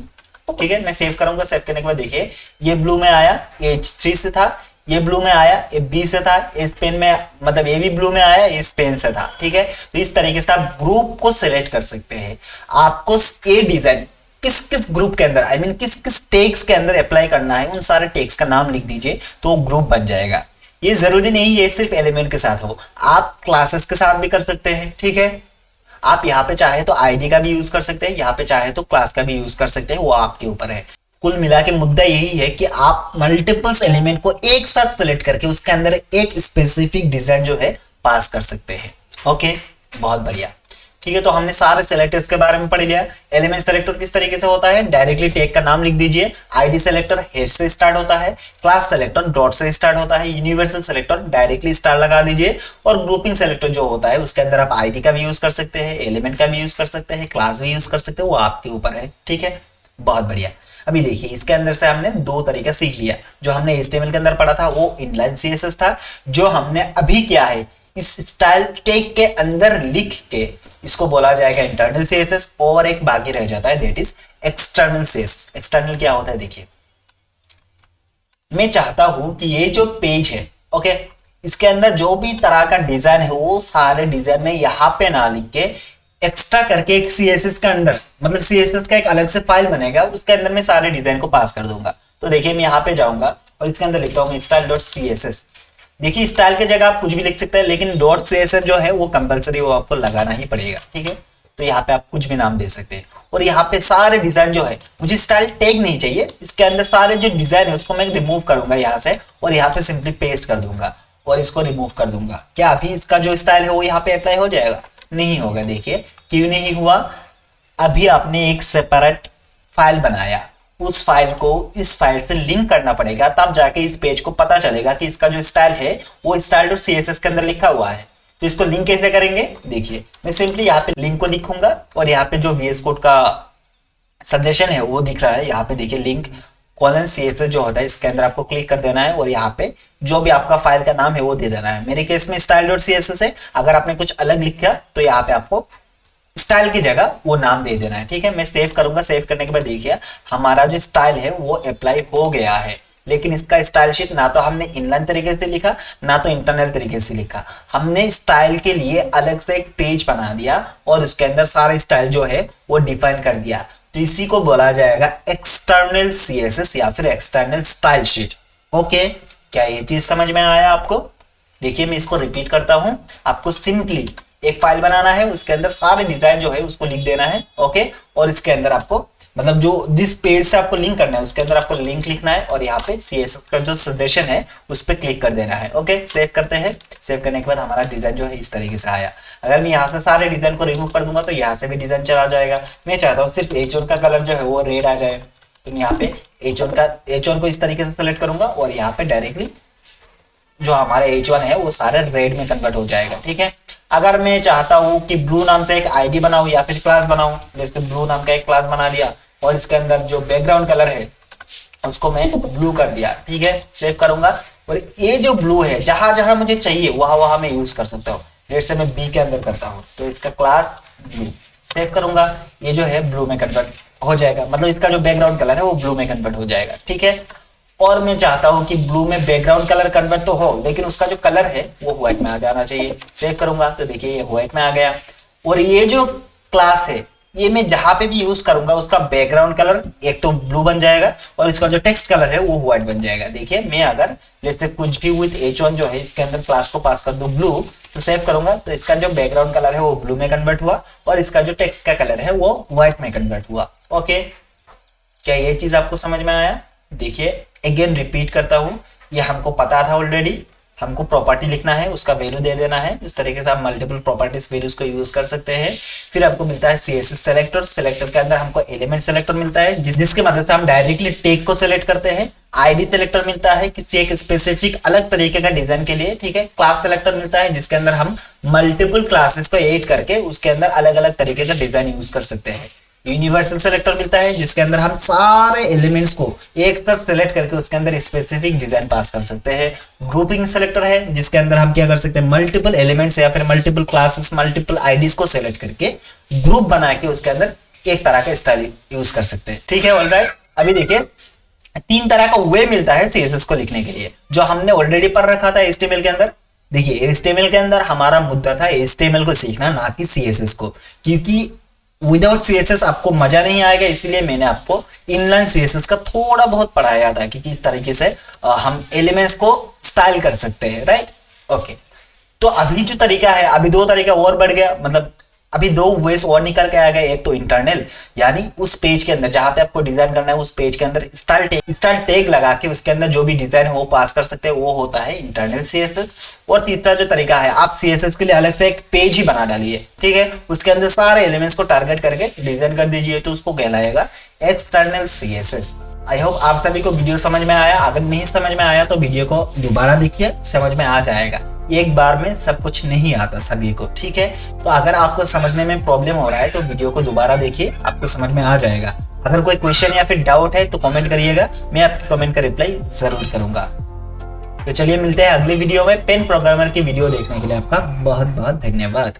ठीक है। मैं सेव करूंगा, सेव करने के बाद देखिए ये ब्लू में आया, H3 से था, ये ब्लू में आया, ये बी से था, ये स्पेन में, मतलब ये भी ब्लू में आया, ये स्पेन से था, ठीक है। तो इस तरीके से आप ग्रुप को सिलेक्ट कर सकते हैं। आपको ये डिजाइन किस किस ग्रुप के अंदर, आई मीन किस किस टेक्स के अंदर अप्लाई करना है, उन सारे टेक्स का नाम लिख दीजिए तो ग्रुप बन जाएगा। ये जरूरी नहीं ये सिर्फ एलिमेंट के साथ हो, आप क्लासेस के साथ भी कर सकते हैं, ठीक है। आप यहाँ पे चाहे तो आईडी का भी यूज कर सकते हैं, यहाँ पे चाहे तो क्लास का भी यूज कर सकते हैं, वो आपके ऊपर है। कुल मिला के मुद्दा यही है कि आप मल्टीपल्स एलिमेंट को एक साथ सेलेक्ट करके उसके अंदर एक स्पेसिफिक डिजाइन जो है पास कर सकते हैं, ओके। बहुत बढ़िया, ठीक है। तो हमने सारे सेलेक्टर्स के बारे में पढ़ लिया। एलिमेंट सेलेक्टर किस तरीके से होता है, डायरेक्टली टैग का नाम लिख दीजिए। आईडी सेलेक्टर हैश से स्टार्ट होता है, क्लास सेलेक्टर डॉट से स्टार्ट होता है, यूनिवर्सल सेलेक्टर डायरेक्टली स्टार लगा दीजिए, और ग्रुपिंग सेलेक्टर जो होता है उसके अंदर आप आईडी का भी यूज कर सकते हैं, एलिमेंट का भी यूज कर सकते हैं, क्लास भी यूज कर सकते हैं, वो आपके ऊपर है, ठीक है। बहुत बढ़िया। अभी देखिए इसके अंदर से हमने दो तरीका सीख लिया। जो हमने HTML के अंदर पढ़ा था वो इनलाइन CSS था, जो हमने अभी क्या है इस स्टाइल टैग के अंदर लिख के इसको बोला जाएगा इंटरनल CSS, और एक बाकी रह जाता है that is external CSS। External क्या होता है, देखिए मैं चाहता हूं कि ये जो पेज है, ओके, इसके अंदर जो भी तरह का डिजाइन है वो सारे डिजाइन में यहाँ पे ना लिख के एक्स्ट्रा करके एक CSS का अंदर, मतलब CSS का एक अलग से फाइल बनेगा, उसके अंदर मैं सारे डिजाइन को पास कर दूंगा। तो देखिए मैं यहाँ पे जाऊंगा और इसके अंदर लिखता हूँ style.css। देखिए स्टाइल की जगह आप कुछ भी लिख सकते हैं, लेकिन .css जो है वो कंपलसरी, वो आपको लगाना ही पड़ेगा, ठीक है। तो यहाँ पे आप कुछ भी नाम दे सकते हैं, और यहाँ पे सारे डिजाइन जो है, मुझे स्टाइल टैग नहीं चाहिए, इसके अंदर सारे जो डिजाइन है उसको मैं रिमूव करूंगा यहाँ से, और यहाँ पे सिंपली पेस्ट कर दूंगा और इसको रिमूव कर दूंगा। क्या अभी इसका जो स्टाइल है वो यहाँ पे अप्लाई हो जाएगा? नहीं होगा। देखिए क्यों नहीं हुआ, अभी आपने एक सेपरेट फाइल बनाया, उस फाइल को इस फाइल से लिंक करना पड़ेगा, तब जाके इस पेज को पता चलेगा कि इसका जो स्टाइल है वो style.css के अंदर लिखा हुआ है। तो इसको लिंक कैसे करेंगे, देखिए मैं सिंपली यहाँ पे लिंक को लिखूंगा, और यहाँ पे जो VS कोड का सजेशन है वो दिख रहा है, यहाँ पे देखिए लिंक :CSS जो होता है, इसके अंदर आपको क्लिक कर देना है, और यहाँ पे जो भी आपका फाइल का नाम है वो दे देना है। मेरे केस में style.css है, अगर आपने कुछ अलग लिखा तो यहाँ पे आपको स्टाइल की जगह वो नाम दे देना है, ठीक है। मैं सेव करूंगा, सेव करने के बाद देखिए हमारा जो स्टाइल है वो अप्लाई हो गया है, लेकिन इसका स्टाइल शीट ना तो हमने इनलाइन तरीके से लिखा, ना तो इंटरनल तरीके से लिखा। हमने स्टाइल के लिए अलग से एक पेज बना दिया और उसके अंदर सारा स्टाइल जो है वो डिफाइन कर दिया। तो इसी को बोला जाएगा एक्सटर्नल CSS या फिर एक्सटर्नल स्टाइल शीट, ओके। क्या ये चीज समझ में आया आपको? देखिए मैं इसको रिपीट करता हूं, आपको सिंपली एक फाइल बनाना है, उसके अंदर सारे डिजाइन जो है उसको लिख देना है, ओके। और इसके अंदर आपको, मतलब जो जिस पेज से आपको लिंक करना है उसके अंदर आपको लिंक लिखना है, और यहाँ पे CSS का जो सजेशन है उस पर क्लिक कर देना है, ओके। सेव करते हैं, सेव करने के बाद हमारा डिजाइन जो है इस तरीके से आया। अगर मैं यहाँ से सारे डिजाइन को रिमूव कर दूंगा तो यहाँ से भी डिजाइन चला जाएगा। मैं चाहता हूँ सिर्फ H1 का कलर जो है वो रेड आ जाए, तो मैं यहाँ पे H1 को इस तरीके से सेलेक्ट करूंगा, और यहाँ पे डायरेक्टली जो हमारे H1 है वो सारे रेड में कन्वर्ट हो जाएगा, ठीक है। अगर मैं चाहता हूं कि ब्लू नाम से एक आईडी बनाऊं या फिर क्लास बनाऊं, जैसे ब्लू नाम का एक क्लास बना दिया, और इसके अंदर जो बैकग्राउंड कलर है उसको मैं ब्लू कर दिया, ठीक है। सेव करूंगा, और ये जो ब्लू है जहां जहां मुझे चाहिए वहां वहां मैं यूज कर सकता हूँ। जैसे मैं बी के अंदर करता हूँ तो इसका क्लास ब्लू, सेव करूंगा, ये जो है ब्लू में कन्वर्ट हो जाएगा, मतलब इसका जो बैकग्राउंड कलर है वो ब्लू में कन्वर्ट हो जाएगा, ठीक है। और मैं चाहता हूं कि ब्लू में बैकग्राउंड कलर कन्वर्ट तो हो, लेकिन उसका जो कलर है वो व्हाइट में आ जाना चाहिए। सेव करूंगा तो देखिए ये व्हाइट में आ गया। और ये जो क्लास है ये मैं जहां पे भी यूज करूंगा उसका बैकग्राउंड कलर एक तो ब्लू बन जाएगा और इसका जो टेक्स्ट कलर है वो व्हाइट बन जाएगा। देखिए मैं अगर जैसे कुछ भी विद h1 जो है इसके अंदर क्लास को पास कर दूं ब्लू, तो सेव करूंगा तो इसका जो बैकग्राउंड कलर है वो ब्लू में कन्वर्ट हुआ और इसका जो टेक्स्ट का कलर है वो व्हाइट में कन्वर्ट हुआ। ओके, क्या ये चीज आपको समझ में आया? देखिए अगेन रिपीट करता हूं, ये हमको पता था ऑलरेडी। हमको प्रॉपर्टी लिखना है, उसका वैल्यू दे देना है। इस तरीके से आप मल्टीपल प्रॉपर्टीज वैल्यूज को यूज कर सकते हैं। फिर आपको मिलता है CSS सेलेक्टर। सेलेक्टर के अंदर हमको एलिमेंट सेलेक्टर मिलता है जिसकी मदद से हम डायरेक्टली टैग को सेलेक्ट करते हैं। ID सेलेक्टर मिलता है किसी एक स्पेसिफिक अलग तरीके का डिजाइन के लिए, ठीक है। क्लास सेलेक्टर मिलता है जिसके अंदर हम मल्टीपल क्लासेस को ऐड करके उसके अंदर अलग अलग तरीके का डिजाइन यूज कर सकते हैं। यूनिवर्सल सेलेक्टर मिलता है जिसके अंदर हम सारे एलिमेंट्स को एक साथ सेलेक्ट करके उसके अंदर स्पेसिफिक डिजाइन पास कर सकते हैं। ग्रुपिंग सेलेक्टर है जिसके अंदर हम क्या कर सकते हैं, मल्टीपल एलिमेंट्स या फिर मल्टीपल क्लासेस, मल्टीपल आईडीज को सेलेक्ट करके ग्रुप बना के उसके अंदर एक तरह का स्टाइल यूज कर सकते हैं, ठीक है। ऑलराइट, अभी देखिए 3 तरह का वे मिलता है CSS को लिखने के लिए जो हमने ऑलरेडी पढ़ रखा था HTML के अंदर। देखिए HTML के अंदर हमारा मुद्दा था HTML को सीखना, ना कि CSS को, क्योंकि विदाउट CSS आपको मजा नहीं आएगा। इसलिए मैंने आपको इनलाइन CSS का थोड़ा बहुत पढ़ाया था कि किस तरीके से हम एलिमेंट्स को स्टाइल कर सकते हैं, राइट। ओके, तो अभी जो तरीका है, अभी 2 तरीका और बढ़ गया, मतलब अभी 2 वेज और निकल के आ गए। एक तो इंटरनल, यानी उस पेज के अंदर जहां पे आपको डिजाइन करना है उस पेज के अंदर स्टाइल टैग लगा के उसके अंदर जो भी डिजाइन है वो पास कर सकते हैं, वो होता है इंटरनल CSS। और तीसरा जो तरीका है, आप CSS के लिए अलग से एक पेज ही बना डालिए, ठीक है। उसके अंदर सारे एलिमेंट्स को टारगेट करके डिजाइन कर दीजिए, तो उसको कहलाएगा एक्सटर्नल CSS। आई होप आप सभी को वीडियो समझ में आया। अगर नहीं समझ में आया तो वीडियो को दोबारा देखिए, समझ में आ जाएगा। एक बार में सब कुछ नहीं आता सभी को, ठीक है। तो अगर आपको समझने में प्रॉब्लम हो रहा है तो वीडियो को दोबारा देखिए, आपको समझ में आ जाएगा। अगर कोई क्वेश्चन या फिर डाउट है तो कमेंट करिएगा, मैं आपके कमेंट का रिप्लाई जरूर करूंगा। तो चलिए मिलते हैं अगली वीडियो में। पेन प्रोग्रामर की वीडियो देखने के लिए आपका बहुत बहुत धन्यवाद।